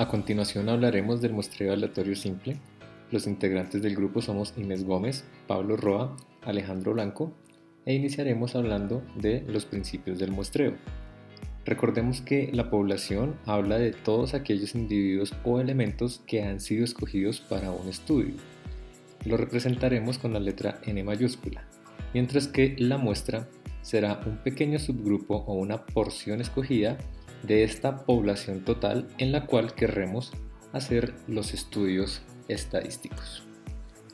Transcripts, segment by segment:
A continuación hablaremos del muestreo aleatorio simple. Los integrantes del grupo somos Inés Gómez, Pablo Roa, Alejandro Blanco e iniciaremos hablando de los principios del muestreo. Recordemos que la población habla de todos aquellos individuos o elementos que han sido escogidos para un estudio. Lo representaremos con la letra N mayúscula, mientras que la muestra será un pequeño subgrupo o una porción escogida de esta población total en la cual querremos hacer los estudios estadísticos.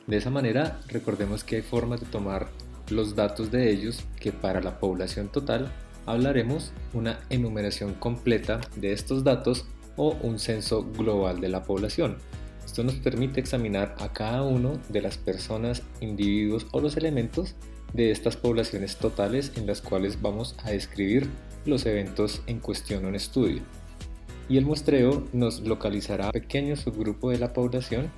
De esa manera, recordemos que hay formas de tomar los datos de ellos que para la población total hablaremos una enumeración completa de estos datos o un censo global de la población. Esto nos permite examinar a cada uno de las personas, individuos o los elementos de estas poblaciones totales en las cuales vamos a describir los eventos en cuestión en estudio. Y el muestreo nos localizará un pequeño subgrupo de la población,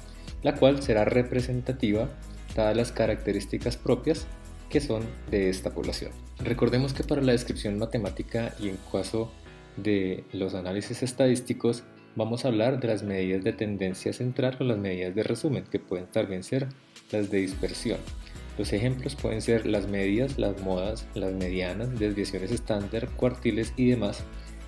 la cual será representativa dadas las características propias que son de esta población. Recordemos que para la descripción matemática y en caso de los análisis estadísticos vamos a hablar de las medidas de tendencia central o las medidas de resumen, que pueden también ser las de dispersión. Los ejemplos pueden ser las medias, las modas, las medianas, desviaciones estándar, cuartiles y demás,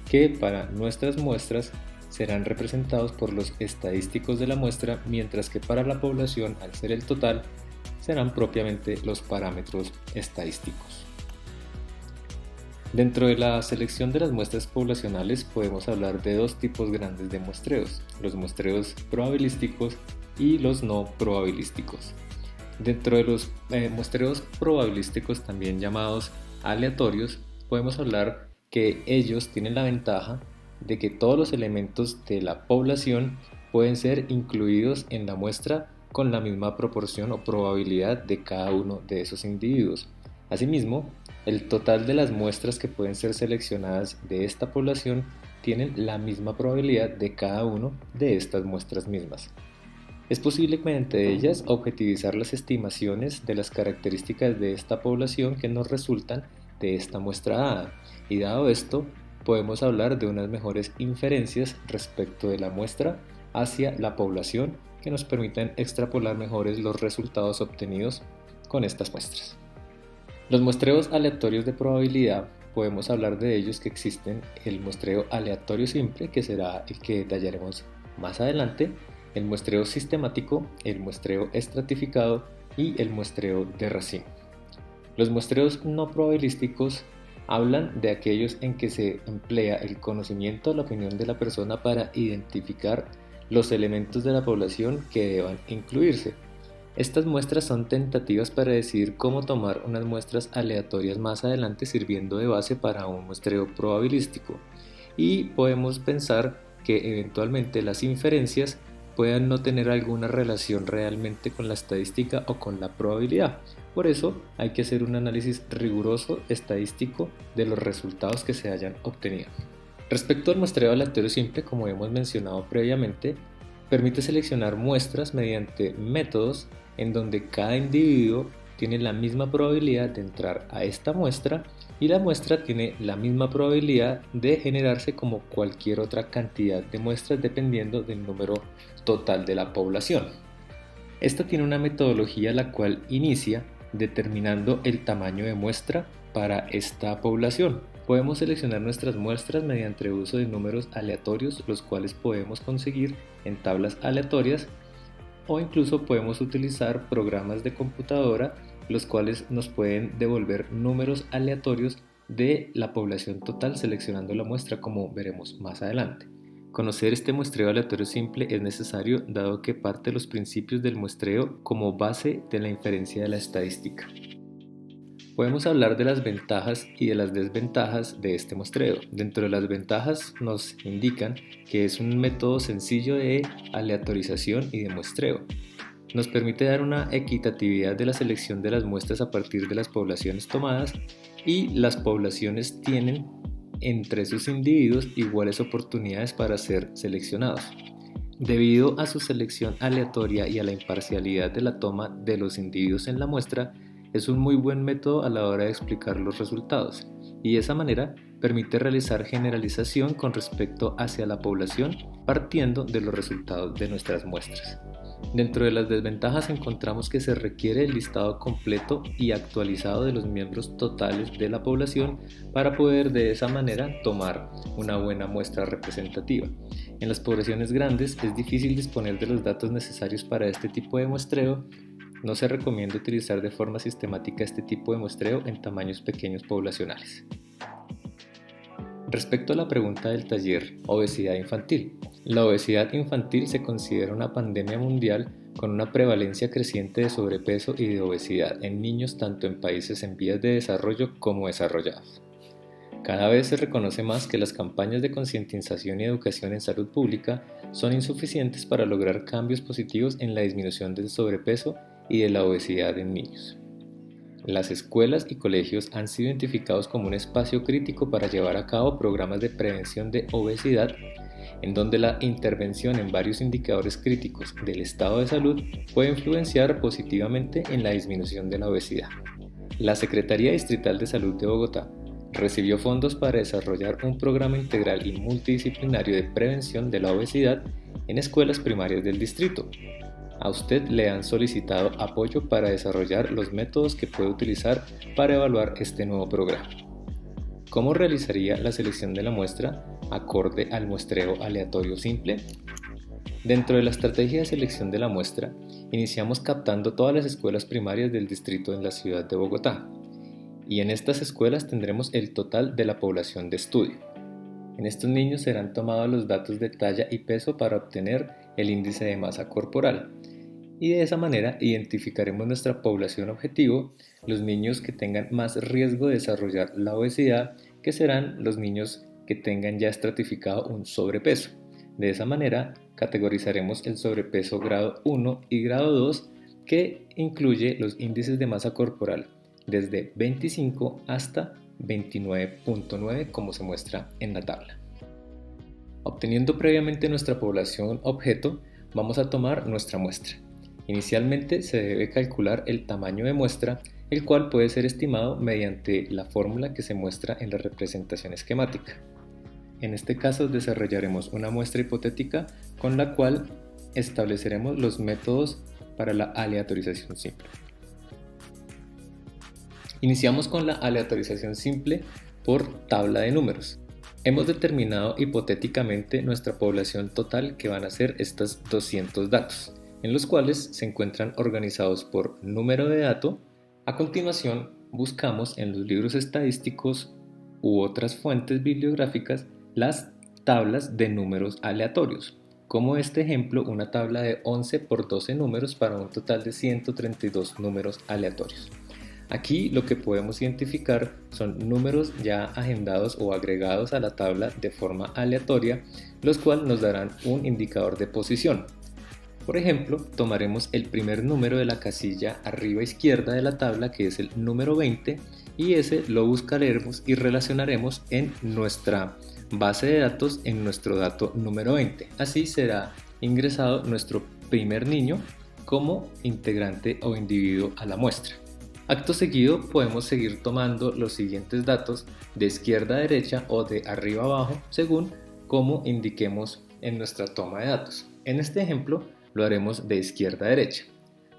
que para nuestras muestras serán representados por los estadísticos de la muestra, mientras que para la población, al ser el total, serán propiamente los parámetros estadísticos. Dentro de la selección de las muestras poblacionales podemos hablar de dos tipos grandes de muestreos, los muestreos probabilísticos y los no probabilísticos. Dentro de los muestreos probabilísticos, también llamados aleatorios, podemos hablar que ellos tienen la ventaja de que todos los elementos de la población pueden ser incluidos en la muestra con la misma proporción o probabilidad de cada uno de esos individuos. Asimismo, el total de las muestras que pueden ser seleccionadas de esta población tienen la misma probabilidad de cada uno de estas muestras mismas. Es posible mediante ellas objetivizar las estimaciones de las características de esta población que nos resultan de esta muestra dada, y dado esto, podemos hablar de unas mejores inferencias respecto de la muestra hacia la población que nos permitan extrapolar mejores los resultados obtenidos con estas muestras. Los muestreos aleatorios de probabilidad, podemos hablar de ellos que existen el muestreo aleatorio simple, que será el que detallaremos más adelante, el muestreo sistemático, el muestreo estratificado y el muestreo de racimo. Los muestreos no probabilísticos hablan de aquellos en que se emplea el conocimiento o la opinión de la persona para identificar los elementos de la población que deban incluirse. Estas muestras son tentativas para decidir cómo tomar unas muestras aleatorias más adelante, sirviendo de base para un muestreo probabilístico. Y podemos pensar que eventualmente las inferencias puedan no tener alguna relación realmente con la estadística o con la probabilidad. Por eso hay que hacer un análisis riguroso estadístico de los resultados que se hayan obtenido. Respecto al muestreo aleatorio simple, como hemos mencionado previamente, permite seleccionar muestras mediante métodos en donde cada individuo tiene la misma probabilidad de entrar a esta muestra y la muestra tiene la misma probabilidad de generarse como cualquier otra cantidad de muestras dependiendo del número total de la población. Esta tiene una metodología la cual inicia determinando el tamaño de muestra para esta población. Podemos seleccionar nuestras muestras mediante el uso de números aleatorios, los cuales podemos conseguir en tablas aleatorias, o incluso podemos utilizar programas de computadora los cuales nos pueden devolver números aleatorios de la población total seleccionando la muestra, como veremos más adelante. Conocer este muestreo aleatorio simple es necesario dado que parte de los principios del muestreo como base de la inferencia de la estadística. Podemos hablar de las ventajas y de las desventajas de este muestreo. Dentro de las ventajas nos indican que es un método sencillo de aleatorización y de muestreo. Nos permite dar una equitatividad de la selección de las muestras a partir de las poblaciones tomadas, y las poblaciones tienen entre sus individuos iguales oportunidades para ser seleccionados. Debido a su selección aleatoria y a la imparcialidad de la toma de los individuos en la muestra, es un muy buen método a la hora de explicar los resultados, y de esa manera permite realizar generalización con respecto hacia la población partiendo de los resultados de nuestras muestras. Dentro de las desventajas encontramos que se requiere el listado completo y actualizado de los miembros totales de la población para poder de esa manera tomar una buena muestra representativa. En las poblaciones grandes es difícil disponer de los datos necesarios para este tipo de muestreo. No se recomienda utilizar de forma sistemática este tipo de muestreo en tamaños pequeños poblacionales. Respecto a la pregunta del taller, obesidad infantil. La obesidad infantil se considera una pandemia mundial con una prevalencia creciente de sobrepeso y de obesidad en niños tanto en países en vías de desarrollo como desarrollados. Cada vez se reconoce más que las campañas de concientización y educación en salud pública son insuficientes para lograr cambios positivos en la disminución del sobrepeso y de la obesidad en niños. Las escuelas y colegios han sido identificados como un espacio crítico para llevar a cabo programas de prevención de obesidad, en donde la intervención en varios indicadores críticos del estado de salud puede influenciar positivamente en la disminución de la obesidad. La Secretaría Distrital de Salud de Bogotá recibió fondos para desarrollar un programa integral y multidisciplinario de prevención de la obesidad en escuelas primarias del distrito. A usted le han solicitado apoyo para desarrollar los métodos que puede utilizar para evaluar este nuevo programa. ¿Cómo realizaría la selección de la muestra acorde al muestreo aleatorio simple? Dentro de la estrategia de selección de la muestra, iniciamos captando todas las escuelas primarias del distrito en la ciudad de Bogotá, y en estas escuelas tendremos el total de la población de estudio. En estos niños serán tomados los datos de talla y peso para obtener el índice de masa corporal, y de esa manera identificaremos nuestra población objetivo, los niños que tengan más riesgo de desarrollar la obesidad, que serán los niños que tengan ya estratificado un sobrepeso. De esa manera categorizaremos el sobrepeso grado 1 y grado 2, que incluye los índices de masa corporal desde 25 hasta 29.9, como se muestra en la tabla. Obteniendo previamente nuestra población objeto, vamos a tomar nuestra muestra. Inicialmente se debe calcular el tamaño de muestra, el cual puede ser estimado mediante la fórmula que se muestra en la representación esquemática. En este caso desarrollaremos una muestra hipotética con la cual estableceremos los métodos para la aleatorización simple. Iniciamos con la aleatorización simple por tabla de números. Hemos determinado hipotéticamente nuestra población total, que van a ser estos 200 datos, en los cuales se encuentran organizados por número de dato. A continuación, buscamos en los libros estadísticos u otras fuentes bibliográficas las tablas de números aleatorios, como este ejemplo, una tabla de 11 por 12 números para un total de 132 números aleatorios. Aquí lo que podemos identificar son números ya agendados o agregados a la tabla de forma aleatoria, los cuales nos darán un indicador de posición. Por ejemplo, tomaremos el primer número de la casilla arriba izquierda de la tabla, que es el número 20, y ese lo buscaremos y relacionaremos en nuestra base de datos en nuestro dato número 20. Así será ingresado nuestro primer niño como integrante o individuo a la muestra. Acto seguido podemos seguir tomando los siguientes datos de izquierda a derecha o de arriba a abajo, según como indiquemos en nuestra toma de datos. En este ejemplo lo haremos de izquierda a derecha.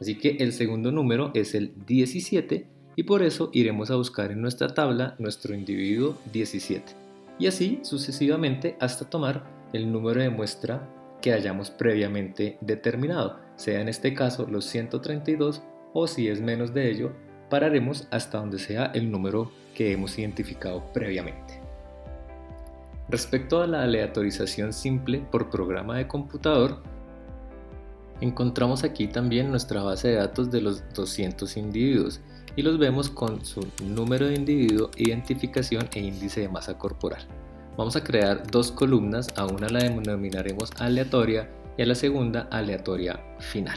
Así que el segundo número es el 17 y por eso iremos a buscar en nuestra tabla nuestro individuo 17. Y así sucesivamente hasta tomar el número de muestra que hayamos previamente determinado, sea en este caso los 132 o si es menos de ello, pararemos hasta donde sea el número que hemos identificado previamente. Respecto a la aleatorización simple por programa de computador, encontramos aquí también nuestra base de datos de los 200 individuos y los vemos con su número de individuo, identificación e índice de masa corporal. Vamos a crear dos columnas, a una la denominaremos aleatoria y a la segunda aleatoria final.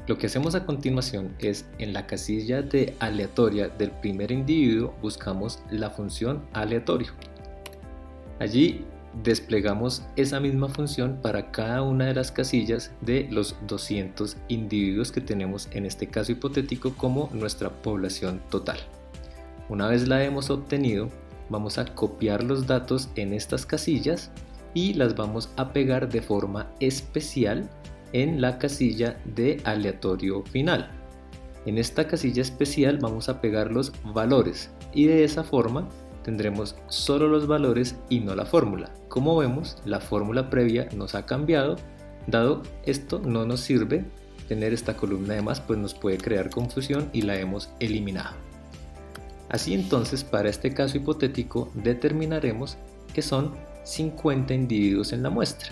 Lo que hacemos a continuación es, en la casilla de aleatoria del primer individuo, buscamos la función aleatorio. Allí desplegamos esa misma función para cada una de las casillas de los 200 individuos que tenemos en este caso hipotético como nuestra población total. Una vez la hemos obtenido, vamos a copiar los datos en estas casillas y las vamos a pegar de forma especial en la casilla de aleatorio final. En esta casilla especial vamos a pegar los valores y de esa forma tendremos solo los valores y no la fórmula. Como vemos, la fórmula previa nos ha cambiado, dado esto no nos sirve tener esta columna de más, pues nos puede crear confusión y la hemos eliminado. Así entonces, para este caso hipotético determinaremos que son 50 individuos en la muestra.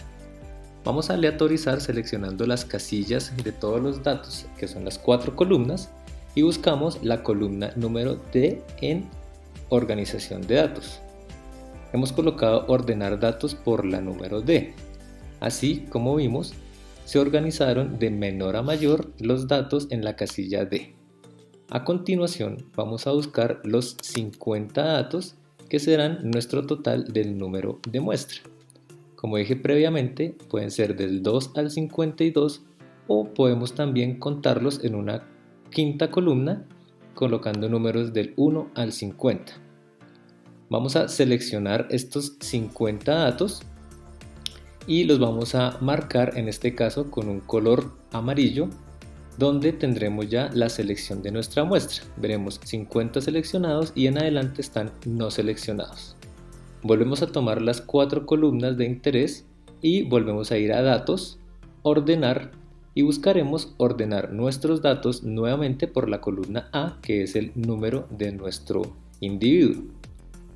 Vamos a aleatorizar seleccionando las casillas de todos los datos, que son las 4 columnas, y buscamos la columna número D en organización de datos. Hemos colocado ordenar datos por la número D. Así como vimos, se organizaron de menor a mayor los datos en la casilla D. A continuación vamos a buscar los 50 datos que serán nuestro total del número de muestra. Como dije previamente, pueden ser del 2 al 52 o podemos también contarlos en una quinta columna colocando números del 1 al 50. Vamos a seleccionar estos 50 datos y los vamos a marcar en este caso con un color amarillo, donde tendremos ya la selección de nuestra muestra. Veremos 50 seleccionados y en adelante están no seleccionados. Volvemos a tomar las 4 columnas de interés y volvemos a ir a datos, ordenar y buscaremos ordenar nuestros datos nuevamente por la columna A, que es el número de nuestro individuo.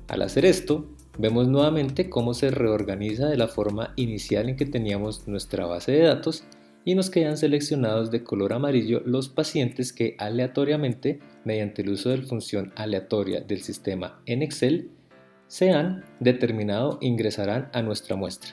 Al hacer esto, vemos nuevamente cómo se reorganiza de la forma inicial en que teníamos nuestra base de datos y nos quedan seleccionados de color amarillo los pacientes que aleatoriamente, mediante el uso de la función aleatoria del sistema en Excel, se han determinado ingresarán a nuestra muestra.